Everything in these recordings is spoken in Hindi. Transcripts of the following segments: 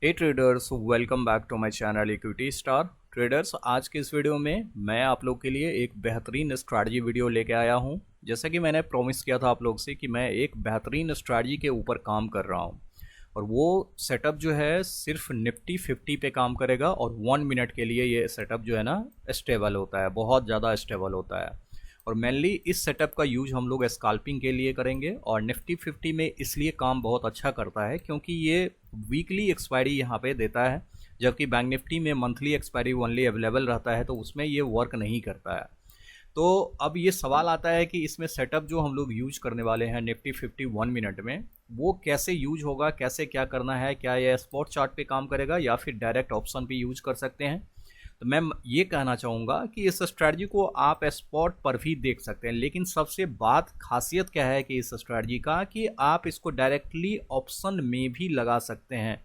Hey traders, welcome back to my channel Equity Star Traders. आज के इस वीडियो में मैं आप लोग के लिए एक बेहतरीन स्ट्रैटेजी वीडियो लेके आया हूं। जैसा कि मैंने प्रॉमिस किया था आप लोग से कि मैं एक बेहतरीन स्ट्रैटेजी के ऊपर काम कर रहा हूं, और वो सेटअप जो है सिर्फ निफ्टी 50 पे काम करेगा। और 1 मिनट के लिए ये सेटअप जो है ना स्टेबल होता है, बहुत ज़्यादा स्टेबल होता है। और मेनली इस सेटअप का यूज हम लोग स्काल्पिंग के लिए करेंगे। और निफ्टी 50 में इसलिए काम बहुत अच्छा करता है क्योंकि ये वीकली एक्सपायरी यहाँ पे देता है, जबकि बैंक निफ्टी में मंथली एक्सपायरी ओनली अवेलेबल रहता है, तो उसमें ये वर्क नहीं करता है। तो अब ये सवाल आता है कि इसमें सेटअप जो हम लोग यूज करने वाले हैं निफ्टी 50 1 मिनट में, वो कैसे यूज होगा, कैसे क्या करना है, क्या ये स्पॉट चार्ट पे काम करेगा या फिर डायरेक्ट ऑप्शन पे यूज कर सकते हैं। तो मैं ये कहना चाहूँगा कि इस स्ट्रैटेजी को आप स्पॉट पर भी देख सकते हैं, लेकिन सबसे बात खासियत क्या है कि इस स्ट्रैटेजी का कि आप इसको डायरेक्टली ऑप्शन में भी लगा सकते हैं।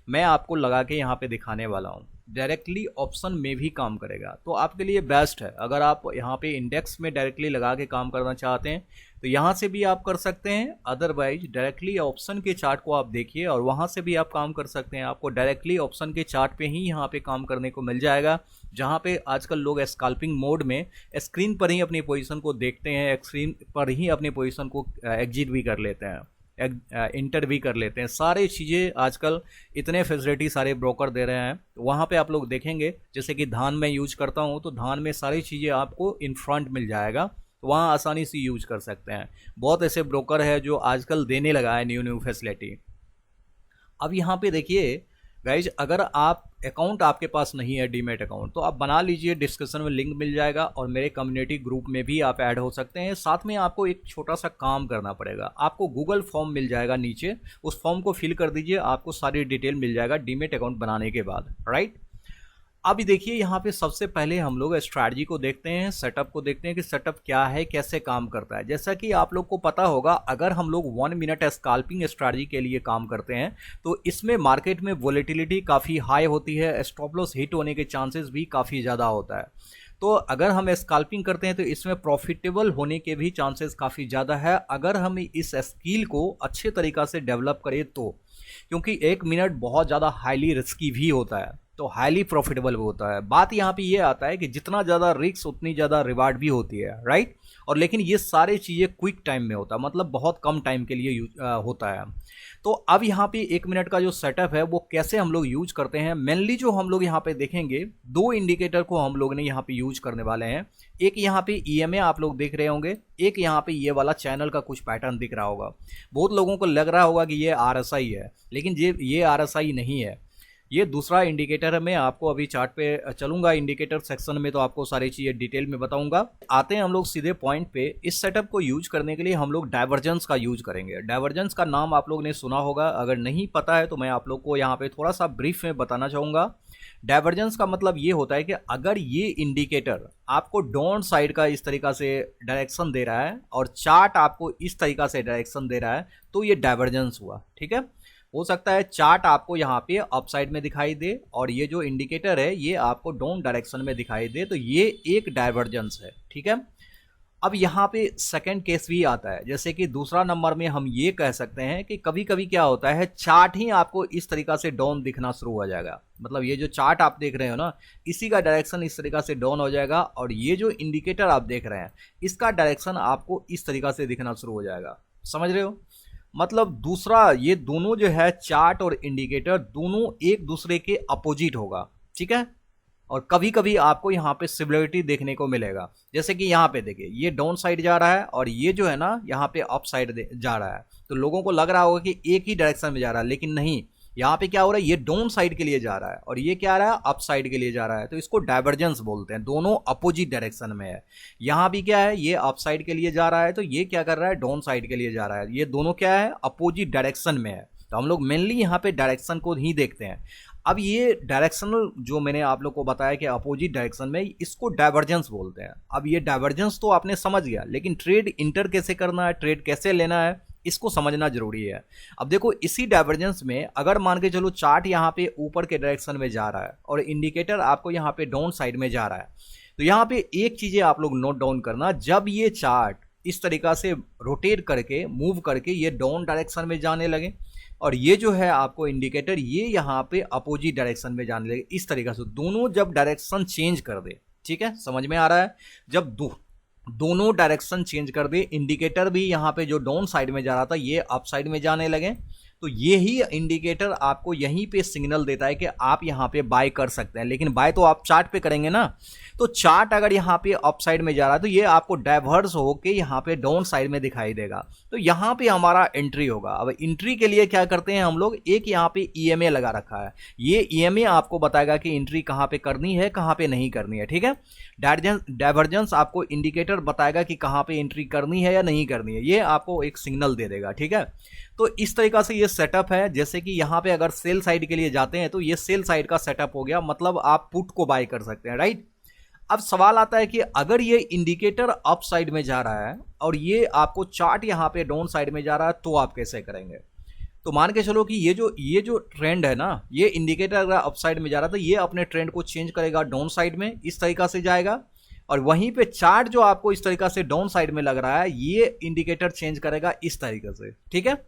मैं आपको लगा के यहाँ पे दिखाने वाला हूँ। डायरेक्टली ऑप्शन में भी काम करेगा, तो आपके लिए बेस्ट है। अगर आप यहाँ पे इंडेक्स में डायरेक्टली लगा के काम करना चाहते हैं तो यहाँ से भी आप कर सकते हैं। अदरवाइज डायरेक्टली ऑप्शन के चार्ट को आप देखिए और वहाँ से भी आप काम कर सकते हैं। आपको डायरेक्टली ऑप्शन के चार्ट पे ही यहाँ पे काम करने को मिल जाएगा, जहाँ पे आजकल लोग स्कैल्पिंग मोड में स्क्रीन पर ही अपनी पोजीशन को देखते हैं, स्क्रीन पर ही अपनी पोजीशन को एग्जिट भी कर लेते हैं, इंटर भी कर लेते हैं। सारी चीज़ें आजकल इतने फैसिलिटी सारे ब्रोकर दे रहे हैं। वहाँ पे आप लोग देखेंगे, जैसे कि धान में यूज करता हूँ तो धान में सारी चीज़ें आपको इन फ्रंट मिल जाएगा, तो वहाँ आसानी से यूज कर सकते हैं। बहुत ऐसे ब्रोकर है जो आजकल देने लगा है न्यू न्यू फैसिलिटी। अब यहाँ पे देखिए गाइज, अगर आप अकाउंट आपके पास नहीं है डीमेट अकाउंट, तो आप बना लीजिए, डिस्क्रिप्शन में लिंक मिल जाएगा और मेरे कम्युनिटी ग्रुप में भी आप ऐड हो सकते हैं। साथ में आपको एक छोटा सा काम करना पड़ेगा, आपको गूगल फॉर्म मिल जाएगा नीचे, उस फॉर्म को फिल कर दीजिए, आपको सारी डिटेल मिल जाएगा डीमेट अकाउंट बनाने के बाद, राइट। अभी देखिए यहाँ पे सबसे पहले हम लोग स्ट्रैटेजी को देखते हैं, सेटअप को देखते हैं कि सेटअप क्या है, कैसे काम करता है। जैसा कि आप लोग को पता होगा, अगर हम लोग 1 मिनट स्कैल्पिंग स्ट्रैटेजी के लिए काम करते हैं तो इसमें मार्केट में वोलेटिलिटी काफ़ी हाई होती है, स्टॉप लॉस हिट होने के चांसेस भी काफ़ी ज़्यादा होता है। तो अगर हम स्कैल्पिंग करते हैं तो इसमें प्रॉफिटेबल होने के भी चांसेस काफ़ी ज़्यादा है, अगर हम इस स्किल को अच्छे तरीक़ा से डेवलप करें तो। क्योंकि 1 मिनट बहुत ज़्यादा हाईली रिस्की भी होता है, तो हाईली प्रॉफिटेबल भी होता है। बात यहाँ पे ये आता है कि जितना ज़्यादा रिस्क उतनी ज़्यादा रिवार्ड भी होती है, राइट। और लेकिन ये सारी चीज़ें क्विक टाइम में होता है, मतलब बहुत कम टाइम के लिए होता है। तो अब यहाँ पे 1 मिनट का जो सेटअप है वो कैसे हम लोग यूज करते हैं, मेनली जो हम लोग यहाँ पे देखेंगे, दो इंडिकेटर को हम लोग ने यहाँ पे यूज करने वाले हैं। एक यहाँ पे ईएमए आप लोग देख रहे होंगे, एक यहाँ पे ये वाला चैनल का कुछ पैटर्न दिख रहा होगा। बहुत लोगों को लग रहा होगा कि ये आरएसआई है, लेकिन ये आरएसआई नहीं है, ये दूसरा इंडिकेटर है। मैं आपको अभी चार्ट पे चलूंगा, इंडिकेटर सेक्शन में, तो आपको सारी चीज़ें डिटेल में बताऊंगा। आते हैं हम लोग सीधे पॉइंट पे। इस सेटअप को यूज करने के लिए हम लोग डाइवर्जेंस का यूज करेंगे। डाइवर्जेंस का नाम आप लोग ने सुना होगा, अगर नहीं पता है तो मैं आप लोग को यहाँ पे थोड़ा सा ब्रीफ में बताना चाहूँगा। डाइवर्जेंस का मतलब ये होता है कि अगर ये इंडिकेटर आपको डाउन साइड का इस तरीका से डायरेक्शन दे रहा है और चार्ट आपको इस तरीका से डायरेक्शन दे रहा है, तो ये डाइवर्जेंस हुआ, ठीक है। हो सकता है चार्ट आपको यहाँ पे अप साइड में दिखाई दे और ये जो इंडिकेटर है ये आपको डाउन डायरेक्शन में दिखाई दे, तो ये एक डाइवर्जेंस है, ठीक है। अब यहाँ पे सेकंड केस भी आता है, जैसे कि दूसरा नंबर में हम ये कह सकते हैं कि कभी कभी क्या होता है, चार्ट ही आपको इस तरीका से डाउन दिखना शुरू हो जाएगा। मतलब ये जो चार्ट आप देख रहे हो ना, इसी का डायरेक्शन इस तरीका से डाउन हो जाएगा, और ये जो इंडिकेटर आप देख रहे हैं इसका डायरेक्शन आपको इस तरीका से दिखना शुरू हो जाएगा। समझ रहे हो? मतलब दूसरा, ये दोनों जो है चार्ट और इंडिकेटर दोनों एक दूसरे के अपोजिट होगा, ठीक है। और कभी कभी आपको यहाँ पे सिमिलरिटी देखने को मिलेगा, जैसे कि यहाँ पे देखिए ये डाउन साइड जा रहा है और ये जो है ना यहाँ पे अप साइड जा रहा है, तो लोगों को लग रहा होगा कि एक ही डायरेक्शन में जा रहा है, लेकिन नहीं। यहाँ पे क्या हो रहा है, ये डाउन साइड के लिए जा रहा है और ये क्या रहा है, अप साइड के लिए जा रहा है, तो इसको डाइवर्जेंस बोलते हैं। दोनों अपोजिट डायरेक्शन में है। यहाँ भी क्या है, ये अप साइड के लिए जा रहा है, तो ये क्या कर रहा है, डाउन साइड के लिए जा रहा है। ये दोनों क्या है, अपोजिट डायरेक्शन में है। तो हम लोग मेनली यहाँ पे डायरेक्शन को ही देखते हैं। अब ये डायरेक्शनल जो मैंने आप लोग को बताया कि अपोजिट डायरेक्शन में, इसको डाइवर्जेंस बोलते हैं। अब ये डाइवर्जेंस तो आपने समझ गया, लेकिन ट्रेड इंटर कैसे करना है, ट्रेड कैसे लेना है, इसको समझना जरूरी है। अब देखो, इसी डाइवर्जेंस में अगर मान के चलो चार्ट यहाँ पे ऊपर के डायरेक्शन में जा रहा है और इंडिकेटर आपको यहाँ पे डाउन साइड में जा रहा है, तो यहाँ पे एक चीजें आप लोग नोट डाउन करना, जब ये चार्ट इस तरीका से रोटेट करके मूव करके ये डाउन डायरेक्शन में जाने लगे, और ये जो है आपको इंडिकेटर ये यहाँ पे अपोजिट डायरेक्शन में जाने लगे इस तरीके से, दोनों जब डायरेक्शन चेंज कर दे, ठीक है, समझ में आ रहा है, जब दोनों डायरेक्शन चेंज कर दे, इंडिकेटर भी यहाँ पे जो डाउन साइड में जा रहा था ये अप साइड में जाने लगे, तो ये ही इंडिकेटर आपको यहीं पे सिग्नल देता है कि आप यहाँ पे बाय कर सकते हैं। लेकिन बाय तो आप चार्ट पे करेंगे ना, तो चार्ट अगर यहाँ पे अप साइड में जा रहा है तो ये आपको डाइवर्स होके यहाँ पे डाउन साइड में दिखाई देगा, तो यहाँ पे हमारा एंट्री होगा। अब एंट्री के लिए क्या करते हैं हम लोग, एक यहाँ पे ईएमए लगा रखा है, ये ईएमए आपको बताएगा कि एंट्री कहाँ पे करनी है कहाँ पे नहीं करनी है, ठीक है। डाइवर्जेंस आपको इंडिकेटर बताएगा कि कहाँ पे एंट्री करनी है या नहीं करनी है, ये आपको एक सिग्नल दे देगा, ठीक है। तो इस तरीका से ये सेटअप है। जैसे कि यहाँ पे अगर सेल साइड के लिए जाते हैं तो ये सेल साइड का सेटअप हो गया, मतलब आप पुट को बाय कर सकते हैं, राइट। अब सवाल आता है कि अगर ये इंडिकेटर अप साइड में जा रहा है और ये आपको चार्ट यहाँ पे डाउन साइड में जा रहा है तो आप कैसे करेंगे। तो मान के चलो कि ये जो ट्रेंड है ना, ये इंडिकेटर अगर अप साइड में जा रहा है तो ये अपने ट्रेंड को चेंज करेगा डाउन साइड में, इस तरीका से जाएगा, और वहीं पे चार्ट जो आपको इस तरीका से डाउन साइड में लग रहा है ये इंडिकेटर चेंज करेगा इस तरीके से, ठीक है।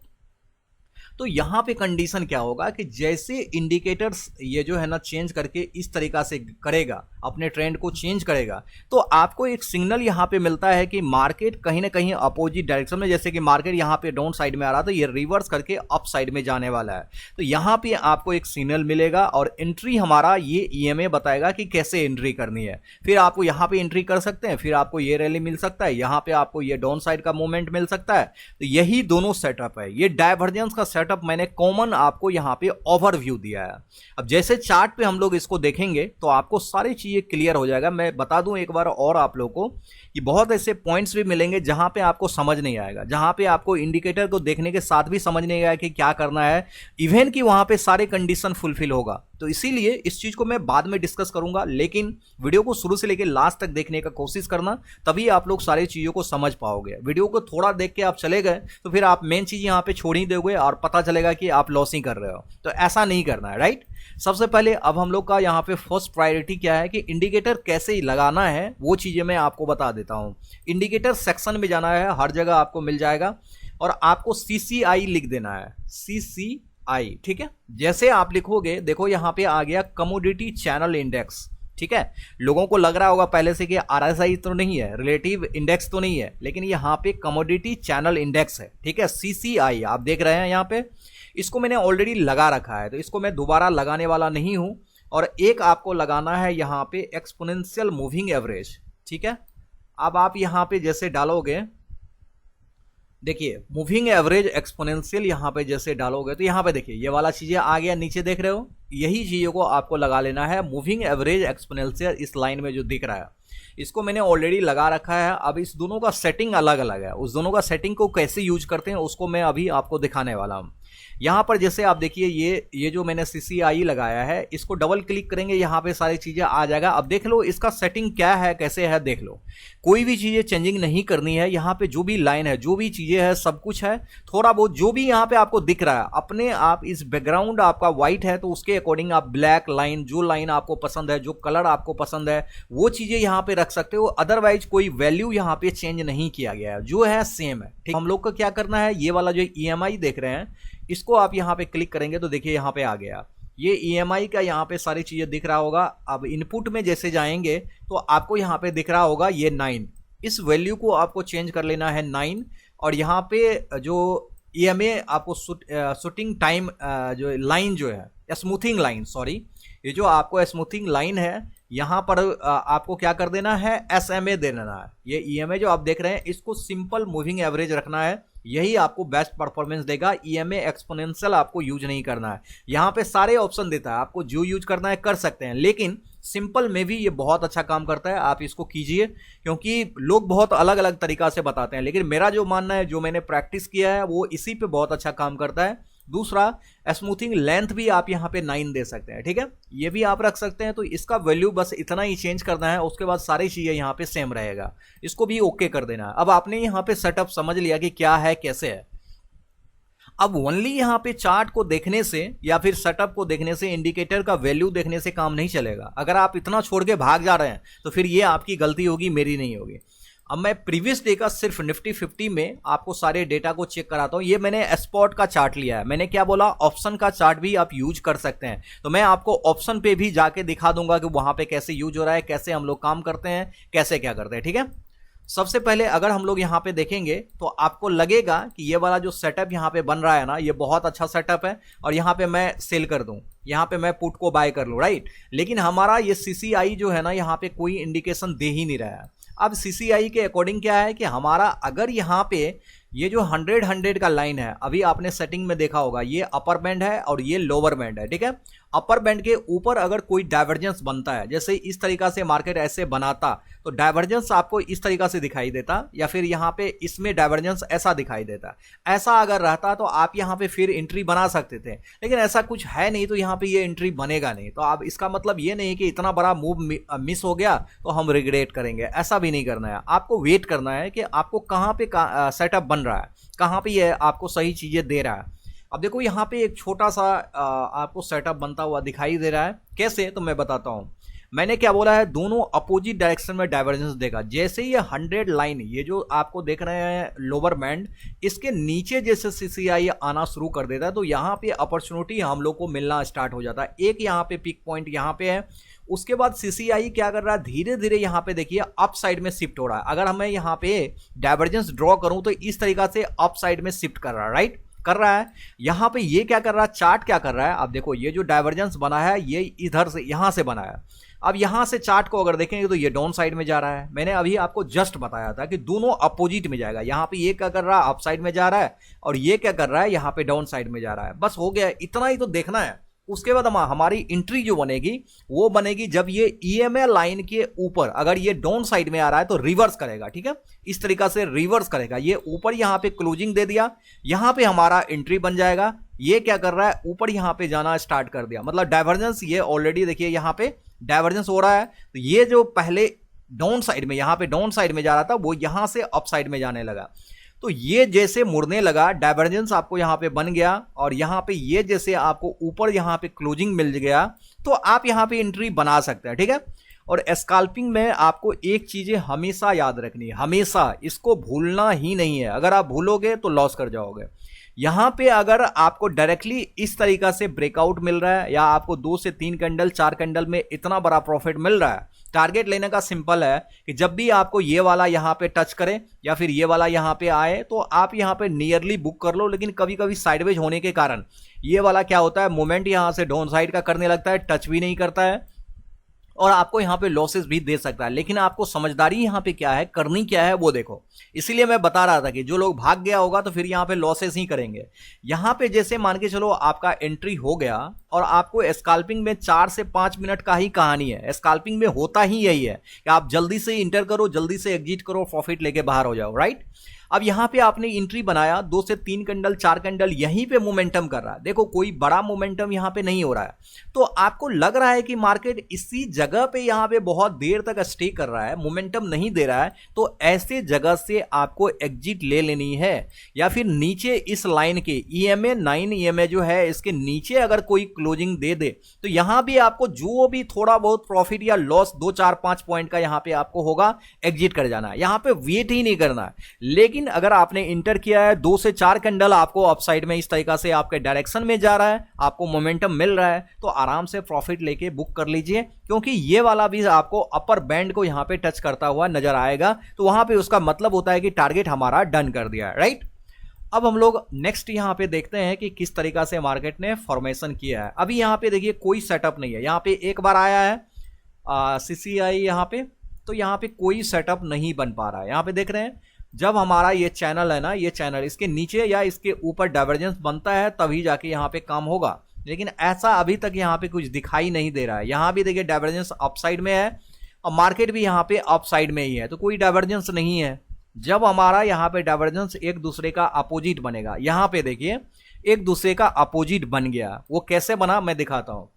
तो यहां पे कंडीशन क्या होगा कि जैसे इंडिकेटर्स ये जो है ना चेंज करके इस तरीका से करेगा, अपने ट्रेंड को चेंज करेगा, तो आपको एक सिग्नल यहां पे मिलता है कि मार्केट कहीं ना कहीं अपोजिट डायरेक्शन में, जैसे कि मार्केट यहां पे डाउन साइड में आ रहा था, ये रिवर्स करके अप साइड में जाने वाला है, तो यहां पे आपको एक सिग्नल मिलेगा और एंट्री हमारा ये ईएमए बताएगा कि कैसे एंट्री करनी है। फिर आपको यहां पे एंट्री कर सकते हैं, फिर आपको ये रैली मिल सकता है, यहां पे आपको ये डाउन साइड का मूवमेंट मिल सकता है। तो यही दोनों सेटअप है, ये डाइवर्जेंस का सेटअप मैंने कॉमन आपको यहां पे ओवरव्यू दिया है। अब जैसे चार्ट पे हम लोग इसको देखेंगे तो आपको सारी चीजें क्लियर हो जाएगा। मैं बता दूं एक बार और आप लोगों को कि बहुत ऐसे पॉइंट्स भी मिलेंगे जहां पे आपको समझ नहीं आएगा, जहां पे आपको इंडिकेटर को देखने के साथ भी समझ नहीं आएगा कि क्या करना है, इवन कि वहां पे सारे कंडीशन फुलफिल होगा। तो इसीलिए इस चीज को मैं बाद में डिस्कस करूंगा, लेकिन वीडियो को शुरू से लेकर लास्ट तक देखने का कोशिश करना, तभी आप लोग सारी चीजों को समझ पाओगे। वीडियो को थोड़ा देख के आप चले गए तो फिर आप मेन चीज यहां पे छोड़ ही दोगे और पता चलेगा कि आप लॉस ही कर रहे हो, तो ऐसा नहीं करना है, राइट। सबसे पहले अब हम लोग का यहाँ पे फर्स्ट प्रायोरिटी क्या है कि इंडिकेटर कैसे लगाना है, वो चीजें मैं आपको बता देता हूं। इंडिकेटर सेक्शन में जाना है, हर जगह आपको मिल जाएगा, और आपको CCI लिख देना है, CCI, ठीक है। जैसे आप लिखोगे, देखो यहां पे आ गया कमोडिटी चैनल इंडेक्स, ठीक है। लोगों को लग रहा होगा पहले से कि RSI तो नहीं है, रिलेटिव इंडेक्स तो नहीं है, लेकिन यहां पे कमोडिटी चैनल इंडेक्स है, ठीक है, CCI आप देख रहे हैं यहां पे। इसको मैंने ऑलरेडी लगा रखा है, तो इसको मैं दोबारा लगाने वाला नहीं हूं। और एक आपको लगाना है यहां पे एक्सपोनेंशियल मूविंग एवरेज, ठीक है। अब आप यहां पे जैसे डालोगे, देखिए मूविंग एवरेज एक्सपोनेंशियल यहां पे जैसे डालोगे तो यहां पे देखिए ये वाला चीजें आ गया, नीचे देख रहे हो, यही चीजों को आपको लगा लेना है। मूविंग एवरेज एक्सपोनेंशियल इस लाइन में जो दिख रहा है इसको मैंने ऑलरेडी लगा रखा है। अब इस दोनों का सेटिंग अलग अलग है, उस दोनों का सेटिंग को कैसे यूज करते हैं उसको मैं अभी आपको दिखाने वाला हूं। यहां पर जैसे आप देखिए ये जो मैंने CCI लगाया है, इसको डबल क्लिक करेंगे, यहां पे सारी चीजें आ जाएगा। अब देख लो इसका सेटिंग क्या है, कैसे है, देख लो। कोई भी चीजें चेंजिंग नहीं करनी है, यहां पे जो भी लाइन है, जो भी चीजें है, सब कुछ है। थोड़ा बहुत जो भी यहां पे आपको दिख रहा है, अपने आप इस बैकग्राउंड आपका व्हाइट है तो उसके अकॉर्डिंग आप ब्लैक लाइन, जो लाइन आपको पसंद है, जो कलर आपको पसंद है, वो चीजें यहां पे रख सकते हो। अदरवाइज कोई वैल्यू यहां पे चेंज नहीं किया गया है, जो है सेम है, ठीक। हम लोग को क्या करना है, ये वाला जो EMI देख रहे हैं इसको आप यहां पे क्लिक करेंगे तो देखिए यहां पे आ गया, ये EMI का यहां पे सारी चीजें दिख रहा होगा। अब इनपुट में जैसे जाएंगे तो आपको यहां पे दिख रहा होगा ये 9, इस वैल्यू को आपको चेंज कर लेना है 9। और यहां पे जो EMA आपको शूटिंग टाइम जो लाइन जो है, स्मूथिंग लाइन, सॉरी, ये जो आपको स्मूथिंग लाइन है यहां पर आपको क्या कर देना है, SMA दे देना है। ये EMA जो आप देख रहे हैं इसको सिंपल मूविंग एवरेज रखना है, यही आपको बेस्ट परफॉर्मेंस देगा। EMA एक्सपोनेंशियल आपको यूज नहीं करना है। यहां पे सारे ऑप्शन देता है, आपको जो यूज करना है कर सकते हैं, लेकिन सिंपल में भी ये बहुत अच्छा काम करता है, आप इसको कीजिए, क्योंकि लोग बहुत अलग अलग तरीका से बताते हैं, लेकिन मेरा जो मानना है, जो मैंने प्रैक्टिस किया है, वो इसी पे बहुत अच्छा काम करता है। दूसरा, स्मूथिंग लेंथ भी आप यहां पे 9 दे सकते हैं, ठीक है, ये भी आप रख सकते हैं। तो इसका वैल्यू बस इतना ही चेंज करना है, उसके बाद सारी चीजें यहां पे सेम रहेगा, इसको भी ओके कर देना है। अब आपने यहां पे सेटअप समझ लिया कि क्या है, कैसे है। अब ओनली यहां पे चार्ट को देखने से या फिर सेटअप को देखने से, इंडिकेटर का वैल्यू देखने से काम नहीं चलेगा। अगर आप इतना छोड़ के भाग जा रहे हैं तो फिर ये आपकी गलती होगी, मेरी नहीं होगी। अब मैं प्रीवियस डे का सिर्फ निफ्टी 50 में आपको सारे डेटा को चेक कराता हूं। ये मैंने स्पॉट का चार्ट लिया है। मैंने क्या बोला, ऑप्शन का चार्ट भी आप यूज कर सकते हैं। तो मैं आपको ऑप्शन पे भी जाके दिखा दूंगा कि वहां पे कैसे यूज हो रहा है, कैसे हम लोग काम करते हैं, कैसे क्या करते हैं। ठीक है, सबसे पहले अगर हम लोग यहां पे देखेंगे तो आपको लगेगा कि ये वाला जो सेटअप यहां पे बन रहा है ना, ये बहुत अच्छा सेटअप है और यहां पे मैं सेल कर दूं, यहां पे मैं पुट को बाय कर लूं, राइट। लेकिन हमारा ये सीसीआई जो है ना, यहां पे कोई इंडिकेशन दे ही नहीं रहा है। अब सीसीआई के अकॉर्डिंग क्या है कि हमारा अगर यहां पे ये जो 100 का लाइन है, अभी आपने सेटिंग में देखा होगा, ये अपर बैंड है और ये लोअर बैंड है। ठीक है, अपर बैंड के ऊपर अगर कोई डाइवर्जेंस बनता है, जैसे इस तरीका से मार्केट ऐसे बनाता तो डाइवर्जेंस आपको इस तरीका से दिखाई देता, या फिर यहां पे इसमें डाइवर्जेंस ऐसा दिखाई देता। ऐसा अगर रहता तो आप यहां पे फिर एंट्री बना सकते थे, लेकिन ऐसा कुछ है नहीं, तो यहां पे ये एंट्री बनेगा नहीं। तो आप इसका मतलब ये नहीं कि इतना बड़ा मूव मिस हो गया तो हम रिग्रेट करेंगे, ऐसा भी नहीं करना है। आपको वेट करना है कि आपको कहां पे सेटअप बन रहा है, कहां पे ये आपको सही चीजें दे रहा है। अब देखो यहाँ पे एक छोटा सा आपको सेटअप बनता हुआ दिखाई दे रहा है। कैसे, तो मैं बताता हूं। मैंने क्या बोला है, दोनों अपोजिट डायरेक्शन में डाइवर्जेंस देगा। जैसे ये 100 लाइन, ये जो आपको देख रहे हैं लोअर बैंड, इसके नीचे जैसे सीसीआई आना शुरू कर देता है तो यहाँ पे अपॉर्चुनिटी हम लोग को मिलना स्टार्ट हो जाता है। एक यहाँ पे पिक पॉइंट यहाँ पे है, उसके बाद सीसीआई क्या कर रहा है, धीरे धीरे यहाँ पे देखिए अप साइड में शिफ्ट हो रहा है। अगर हमें यहाँ पे डाइवर्जेंस ड्रॉ करूं तो इस तरीका से अप साइड में शिफ्ट कर रहा है, राइट, कर रहा है। यहां पे ये क्या कर रहा है, चार्ट क्या कर रहा है, अब देखो ये जो डाइवर्जेंस बना है ये इधर से यहां से बना है। अब यहां से चार्ट को अगर देखेंगे तो ये डाउन साइड में जा रहा है। मैंने अभी आपको जस्ट बताया था कि दोनों अपोजिट में जाएगा। यहां पे ये क्या कर रहा है, अप साइड में जा रहा है, और ये क्या कर रहा है, यहां पे डाउन साइड में जा रहा है। बस हो गया, इतना ही तो देखना है। उसके बाद हमारी एंट्री जो बनेगी वो बनेगी जब ये ईएमए लाइन के ऊपर, अगर ये डाउन साइड में आ रहा है तो रिवर्स करेगा। ठीक है, इस तरीका से रिवर्स करेगा। ये ऊपर यहां पे क्लोजिंग दे दिया, यहां पे हमारा एंट्री बन जाएगा। ये क्या कर रहा है, ऊपर यहां पे जाना स्टार्ट कर दिया, मतलब डाइवर्जेंस ये ऑलरेडी देखिए यहां पे डाइवर्जेंस हो रहा है। तो ये जो पहले डाउन साइड में, यहां पे डाउन साइड में जा रहा था, वो यहां से अप साइड में जाने लगा। तो ये जैसे मुड़ने लगा, डाइवर्जेंस आपको यहां पे बन गया, और यहां पे ये जैसे आपको ऊपर यहां पे क्लोजिंग मिल गया, तो आप यहां पे एंट्री बना सकते हैं। ठीक है, और स्कैल्पिंग में आपको एक चीजें हमेशा याद रखनी है, हमेशा इसको भूलना ही नहीं है। अगर आप भूलोगे तो लॉस कर जाओगे। यहां पे अगर आपको डायरेक्टली इस तरीका से ब्रेकआउट मिल रहा है, या आपको 2 से 3 कैंडल 4 कैंडल में इतना बड़ा प्रॉफिट मिल रहा है, टारगेट लेने का सिंपल है कि जब भी आपको ये वाला यहां पे टच करे या फिर ये वाला यहां पे आए तो आप यहां पे नियरली बुक कर लो। लेकिन कभी कभी साइडवेज होने के कारण ये वाला क्या होता है, मोमेंट यहां से डाउन साइड का करने लगता है, टच भी नहीं करता है और आपको यहां पे लॉसेस भी दे सकता है। लेकिन आपको समझदारी यहां पे क्या है, करनी क्या है वो देखो। इसीलिए मैं बता रहा था कि जो लोग भाग गया होगा तो फिर यहां पे लॉसेस ही करेंगे। यहां पे जैसे मान के चलो आपका एंट्री हो गया और आपको स्कैल्पिंग में 4 से 5 मिनट का ही कहानी है। स्कैल्पिंग में होता ही यही है कि आप जल्दी से इंटर करो, जल्दी से एग्जिट करो, प्रॉफिट लेके बाहर हो जाओ, राइट। अब यहां पे आपने एंट्री बनाया, 2 से 3 कैंडल 4 कैंडल यहीं पे मोमेंटम कर रहा है। देखो कोई बड़ा मोमेंटम यहां पे नहीं हो रहा है, तो आपको लग रहा है कि मार्केट इसी जगह पे यहां पे बहुत देर तक स्टे कर रहा है, मोमेंटम नहीं दे रहा है, तो ऐसे जगह से आपको एग्जिट ले लेनी है। या फिर नीचे इस लाइन के ईएमए 9 ईएमए जो है इसके नीचे अगर कोई क्लोजिंग दे दे तो यहां भी आपको जो भी थोड़ा बहुत प्रॉफिट या लॉस 2 4 5 पॉइंट का यहां पे आपको होगा, एग्जिट कर जाना है। यहां पे वेट ही नहीं करना है। लेकिन अगर आपने इंटर किया है, 2 से 4 कैंडल आपको अपसाइड में इस तरीका से आपके डायरेक्शन में जा रहा है, आपको मोमेंटम मिल रहा है, तो आराम से प्रॉफिट लेके बुक कर लीजिए। क्योंकि ये वाला भी आपको अपर बैंड को यहां पे टच करता हुआ नजर आएगा, तो वहां पे उसका मतलब होता है कि टारगेट हमारा डन कर दिया है, राइट। अब हम लोग नेक्स्ट यहां पे देखते हैं कि किस तरीका से मार्केट ने फॉर्मेशन किया है। अभी यहां पे देखिए कोई सेटअप नहीं है, यहां पे एक बार आया है सीसीआई यहां पे, तो यहां पे कोई सेटअप नहीं बन पा रहा है। यहां पे देख रहे हैं जब हमारा ये चैनल है ना, ये चैनल इसके नीचे या इसके ऊपर डाइवर्जेंस बनता है तभी जाके यहाँ पे काम होगा। लेकिन ऐसा अभी तक यहाँ पे कुछ दिखाई नहीं दे रहा है। यहाँ भी देखिए डाइवर्जेंस अपसाइड में है और मार्केट भी यहाँ पे अपसाइड में ही है, तो कोई डाइवर्जेंस नहीं है। जब हमारा यहाँ पे डाइवर्जेंस एक दूसरे का अपोजिट बनेगा, यहाँ पे देखिए एक दूसरे का अपोजिट बन गया, वो कैसे बना मैं दिखाता हूँ।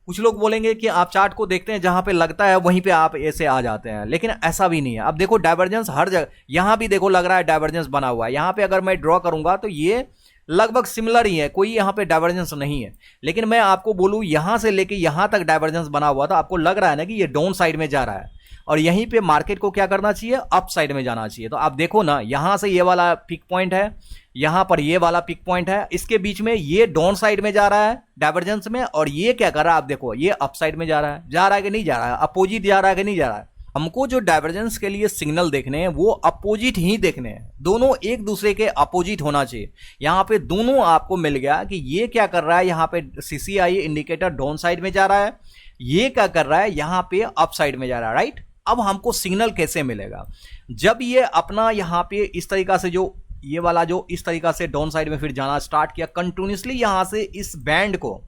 कुछ लोग बोलेंगे कि आप चार्ट को देखते हैं, जहां पे लगता है वहीं पे आप ऐसे आ जाते हैं, लेकिन ऐसा भी नहीं है। अब देखो डाइवर्जेंस हर जगह, यहां भी देखो लग रहा है डाइवर्जेंस बना हुआ है। यहां पे अगर मैं ड्रॉ करूंगा तो ये लगभग सिमिलर ही है, कोई यहाँ पे डाइवर्जेंस नहीं है। लेकिन मैं आपको बोलूँ यहाँ से लेके यहाँ तक डाइवर्जेंस बना हुआ था, आपको लग रहा है ना कि ये डाउन साइड में जा रहा है और यहीं पे मार्केट को क्या करना चाहिए, अप साइड में जाना चाहिए। तो आप देखो ना, यहां से ये वाला पिक पॉइंट है, यहां पर ये वाला पिक पॉइंट है, इसके बीच में ये डाउन साइड में जा रहा है डाइवर्जेंस में, और ये क्या कर रहा है आप देखो, ये अप साइड में जा रहा है कि नहीं जा रहा है, अपोजिट जा रहा है कि नहीं जा रहा है। हमको जो डाइवर्जेंस के लिए सिग्नल देखने हैं वो अपोजिट ही देखने हैं, दोनों एक दूसरे के अपोजिट होना चाहिए। यहां पे दोनों आपको मिल गया कि ये क्या कर रहा है, यहां पे सीसीआई इंडिकेटर डाउन साइड में जा रहा है, ये क्या कर रहा है यहां पे अप साइड में जा रहा है, राइट। अब हमको सिग्नल कैसे मिलेगा, जब ये अपना यहां पे इस तरीका से जो ये वाला जो इस तरीका से डाउन साइड में फिर जाना स्टार्ट किया कंटिन्यूसली, यहां से इस बैंड को,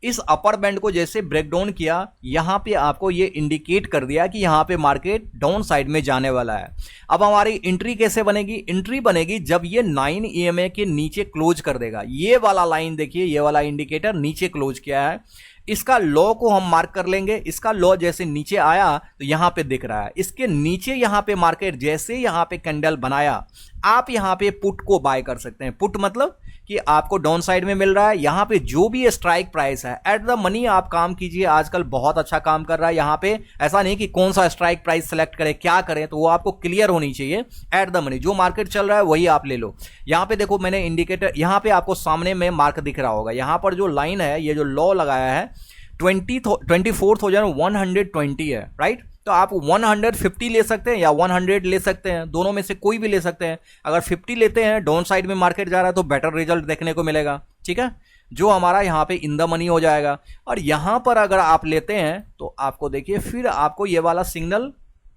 इस अपर बैंड को जैसे ब्रेक डाउन किया, यहां पे आपको ये इंडिकेट कर दिया कि यहां पे मार्केट डाउन साइड में जाने वाला है। अब हमारी एंट्री कैसे बनेगी, एंट्री बनेगी जब ये 9 EMA के नीचे क्लोज कर देगा। ये वाला लाइन देखिए, ये वाला इंडिकेटर नीचे क्लोज किया है, इसका लॉ को हम मार्क कर लेंगे। इसका लॉ जैसे नीचे आया तो यहां पे दिख रहा है, इसके नीचे यहां पे मार्केट जैसे यहां पे कैंडल बनाया, आप यहां पे पुट को बाय कर सकते हैं। पुट मतलब कि आपको डाउन साइड में मिल रहा है, यहां पे जो भी स्ट्राइक प्राइस है एट द मनी आप काम कीजिए, आजकल बहुत अच्छा काम कर रहा है। यहां पे ऐसा नहीं कि कौन सा स्ट्राइक प्राइस सेलेक्ट करें, क्या करें, तो वो आपको क्लियर होनी चाहिए। एट द मनी जो मार्केट चल रहा है वही आप ले लो। यहां पे देखो मैंने इंडिकेटर, यहां पे आपको सामने में मार्क दिख रहा होगा, यहां पर जो लाइन है, ये जो लॉ लगाया है 24,120 है, राइट। तो आप 150 ले सकते हैं या 100 ले सकते हैं, दोनों में से कोई भी ले सकते हैं। अगर 50 लेते हैं, डाउन साइड में मार्केट जा रहा है तो बेटर रिजल्ट देखने को मिलेगा, ठीक है, जो हमारा यहाँ पे इन द मनी हो जाएगा। और यहाँ पर अगर आप लेते हैं तो आपको देखिए फिर आपको ये वाला सिग्नल,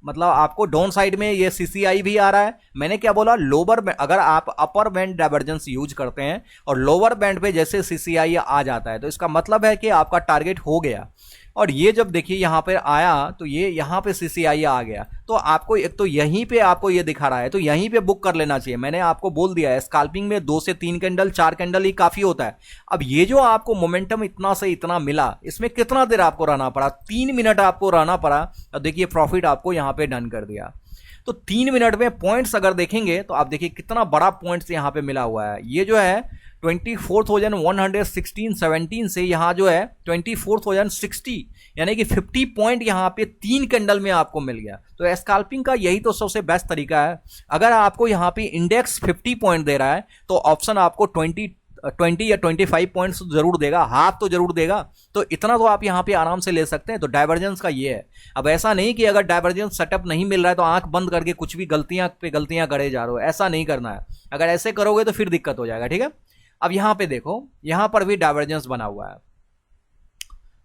मतलब आपको डाउन साइड में ये सीसीआई भी आ रहा है। मैंने क्या बोला, लोअर बैंड, अगर आप अपर बैंड डाइवर्जेंस यूज करते हैं और लोअर बैंड पे जैसे सीसीआई आ जाता है तो इसका मतलब है कि आपका टारगेट हो गया। और ये जब देखिए यहां पर आया तो ये यहां पे सीसीआई आ गया, तो आपको एक तो यहीं पे आपको ये दिखा रहा है तो यहीं पे बुक कर लेना चाहिए। मैंने आपको बोल दिया है स्कैल्पिंग में 2 से 3 कैंडल 4 कैंडल ही काफी होता है। अब ये जो आपको मोमेंटम इतना से इतना मिला, इसमें कितना देर आपको रहना पड़ा, 3 मिनट आपको रहना पड़ा। और देखिए प्रॉफिट आपको यहां पे डन कर दिया। तो 3 मिनट में पॉइंट्स अगर देखेंगे तो आप देखिए कितना बड़ा पॉइंट्स यहां पे मिला हुआ है। ये जो है 24,116-17 से यहां जो है 24,060, यानी कि 50 पॉइंट यहां पे 3 कैंडल में आपको मिल गया। तो स्कैल्पिंग का यही तो सबसे बेस्ट तरीका है। अगर आपको यहां पे इंडेक्स 50 पॉइंट दे रहा है तो ऑप्शन आपको 20 या 25 पॉइंट्स जरूर देगा, हाफ तो जरूर देगा। तो इतना तो आप यहां पे आराम से ले सकते हैं। तो डाइवर्जेंस का ये है। अब ऐसा नहीं कि अगर डाइवर्जेंस सेटअप नहीं मिल रहा है तो आंख बंद करके कुछ भी गलतियां पे गलतियां करे जा रहे हो, ऐसा नहीं करना है। अगर ऐसे करोगे तो फिर दिक्कत हो जाएगा, ठीक है। अब यहां पे देखो, यहां पर भी डाइवर्जेंस बना हुआ है।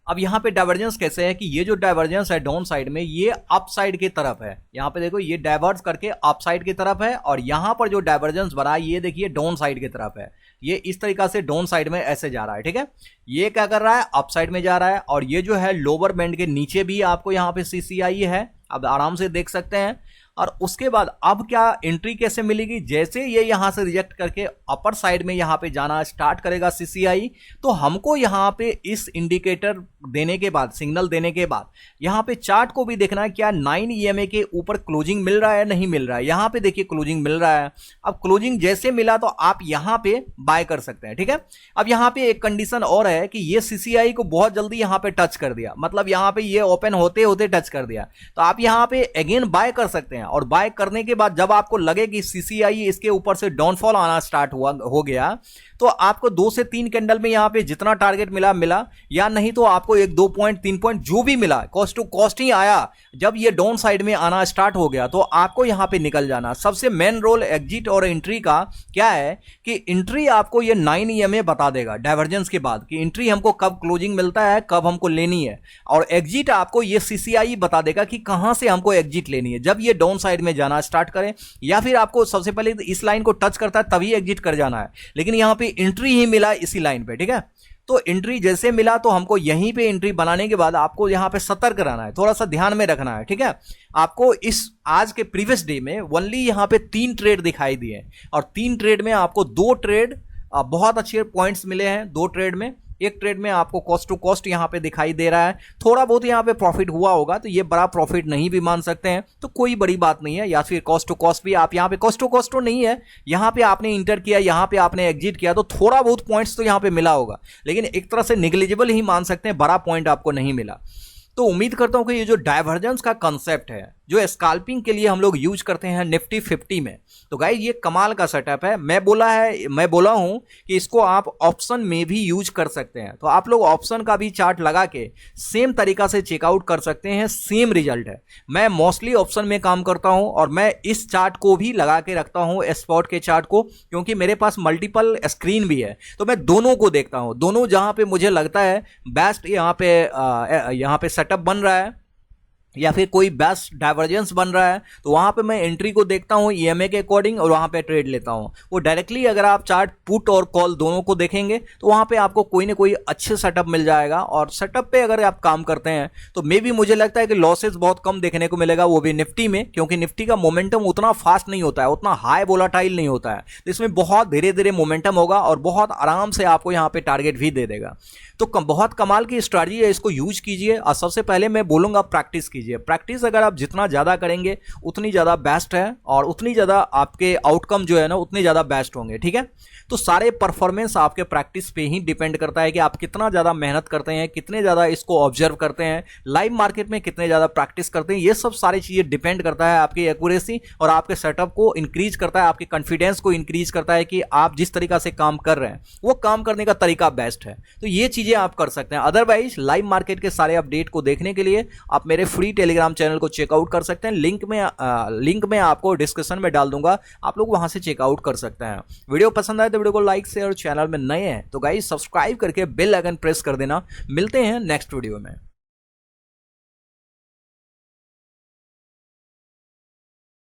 अब यहां पे डाइवर्जेंस कैसे है कि ये जो डाइवर्जेंस है डाउन साइड में, ये अप साइड की तरफ है। यहां पे देखो ये डाइवर्स करके अप साइड की तरफ है, और यहां पर जो डाइवर्जेंस बना है ये देखिए डाउन साइड की तरफ है। ये इस तरीका से डाउन साइड में ऐसे जा रहा है, ठीक है। ये क्या कर रहा है, अप साइड में जा रहा है। और ये जो है लोअर बैंड के नीचे भी आपको यहां पे सीसीआई है, अब आराम से देख सकते हैं। और उसके बाद अब क्या एंट्री कैसे मिलेगी, जैसे ये यहां से रिजेक्ट करके अपर साइड में यहां पे जाना स्टार्ट करेगा सीसीआई, तो हमको यहां पे इस इंडिकेटर देने के बाद, सिग्नल देने के बाद यहां पे चार्ट को भी देखना है क्या 9 EMA के ऊपर क्लोजिंग मिल रहा है, नहीं मिल रहा है। यहां पे देखिए क्लोजिंग मिल रहा है। अब क्लोजिंग जैसे मिला तो आप यहां पे बाय कर सकते हैं, ठीक है। अब यहां पे एक कंडीशन और है कि ये सीसीआई को बहुत जल्दी यहां पे टच कर दिया, मतलब यहां पे ये ओपन होते होते टच कर दिया, तो आप यहां पे अगेन बाय कर सकते हैं। और बाय करने के बाद जब आपको लगे कि सीसीआई इसके ऊपर से डाउनफॉल आना स्टार्ट हो गया, तो आपको 2 से 3 कैंडल में यहां पे जितना टारगेट मिला, या नहीं तो आपको 1, 2 पॉइंट, 3 पॉइंट जो भी मिला, कॉस्ट टू कॉस्ट ही आया। जब ये डाउन साइड में आना स्टार्ट हो गया तो आपको यहां पे निकल जाना। सबसे मेन रोल एग्जिट और एंट्री का क्या है कि एंट्री आपको ये 9 EMA बता देगा डाइवर्जेंस के बाद कि एंट्री हमको कब क्लोजिंग मिलता है, कब हमको लेनी है। और एग्जिट आपको ये सीसीआई बता देगा कि कहां से हमको एग्जिट लेनी है, जब ये डाउन साइड में जाना स्टार्ट करें, या फिर आपको सबसे पहले इस लाइन को टच करता है तभी एग्जिट कर जाना है। लेकिन यहां पे एंट्री ही मिला इसी लाइन पे, ठीक है। तो एंट्री जैसे मिला तो हमको यहीं पे एंट्री बनाने के बाद आपको यहां पे सतर्क रहना है, थोड़ा सा ध्यान में रखना है, ठीक है। आपको इस आज के प्रीवियस डे में ओनली यहां पे 3 ट्रेड दिखाई दिए, और 3 ट्रेड में आपको 2 ट्रेड बहुत अच्छे पॉइंट्स मिले हैं 2 ट्रेड में। एक ट्रेड में आपको कॉस्ट टू कॉस्ट यहाँ पे दिखाई दे रहा है, थोड़ा बहुत यहाँ पे प्रॉफिट हुआ होगा, तो ये बड़ा प्रॉफिट नहीं भी मान सकते हैं, तो कोई बड़ी बात नहीं है। या फिर कॉस्ट टू कॉस्ट भी आप यहाँ पे कॉस्ट टू कॉस्ट तो नहीं है, यहाँ पे आपने इंटर किया, यहाँ पे आपने एग्जिट किया, तो थोड़ा बहुत पॉइंट्स तो यहाँ पे मिला होगा, लेकिन एक तरह से निग्लिजिबल ही मान सकते हैं, बड़ा पॉइंट आपको नहीं मिला। तो उम्मीद करता हूं कि ये जो डाइवर्जेंस का कंसेप्ट है जो स्कैल्पिंग के लिए हम लोग यूज करते हैं निफ्टी 50 में, तो गाइस ये कमाल का सेटअप है। मैं बोला हूं कि इसको आप ऑप्शन में भी यूज कर सकते हैं, तो आप लोग ऑप्शन का भी चार्ट लगा के सेम तरीका से चेकआउट कर सकते हैं, सेम रिजल्ट है। मैं मोस्टली ऑप्शन में काम करता हूं और मैं इस चार्ट को भी लगा के रखता हूं, स्पॉट के चार्ट को, क्योंकि मेरे पास मल्टीपल स्क्रीन भी है, तो मैं दोनों को देखता हूं। दोनों जहां पे मुझे लगता है बेस्ट यहाँ पे सेटअप बन रहा है या फिर कोई बेस्ट डाइवर्जेंस बन रहा है, तो वहां पे मैं एंट्री को देखता हूं ईएमए के अकॉर्डिंग और वहां पे ट्रेड लेता हूं। वो डायरेक्टली अगर आप चार्ट पुट और कॉल दोनों को देखेंगे तो वहां पे आपको कोई ना कोई अच्छे सेटअप मिल जाएगा। और सेटअप पे अगर आप काम करते हैं तो मे भी मुझे लगता है कि लॉसेस बहुत कम देखने को मिलेगा, वो भी निफ्टी में, क्योंकि निफ्टी का मोमेंटम उतना फास्ट नहीं होता है, उतना हाई वोलाटाइल नहीं होता है, तो इसमें बहुत धीरे धीरे मोमेंटम होगा और बहुत आराम से आपको यहाँ पे टारगेट भी दे देगा। तो बहुत कमाल की स्ट्रैटेजी है, इसको यूज कीजिए। और सबसे पहले मैं बोलूंगा प्रैक्टिस कीजिए। प्रैक्टिस अगर आप जितना ज़्यादा करेंगे उतनी ज़्यादा बेस्ट है और उतनी ज़्यादा आपके आउटकम जो है ना उतने ज़्यादा बेस्ट होंगे, ठीक है। तो सारे परफॉर्मेंस आपके प्रैक्टिस पे ही डिपेंड करता है कि आप कितना ज़्यादा मेहनत करते हैं, कितने ज़्यादा इसको ऑब्जर्व करते हैं, लाइव मार्केट में कितने ज़्यादा प्रैक्टिस करते हैं। ये सब सारी चीज़ें डिपेंड करता है आपकी एक्यूरेसी और आपके सेटअप को इंक्रीज करता है, आपके कॉन्फिडेंस को इंक्रीज करता है कि आप जिस तरीका से काम कर रहे हैं वो काम करने का तरीका बेस्ट है। तो ये चीज़ें आप कर सकते हैं। अदरवाइज लाइव मार्केट के सारे अपडेट को देखने के लिए आप मेरे फ्री टेलीग्राम चैनल को चेकआउट कर सकते हैं। लिंक में आपको डिस्क्रिप्शन में डाल दूंगा, आप लोग वहां से चेकआउट कर सकते हैं। वीडियो पसंद आए तो वीडियो को लाइक शेयर, चैनल में नए हैं तो गाइस सब्सक्राइब करके बेल आइकन प्रेस कर देना। मिलते हैं नेक्स्ट वीडियो में।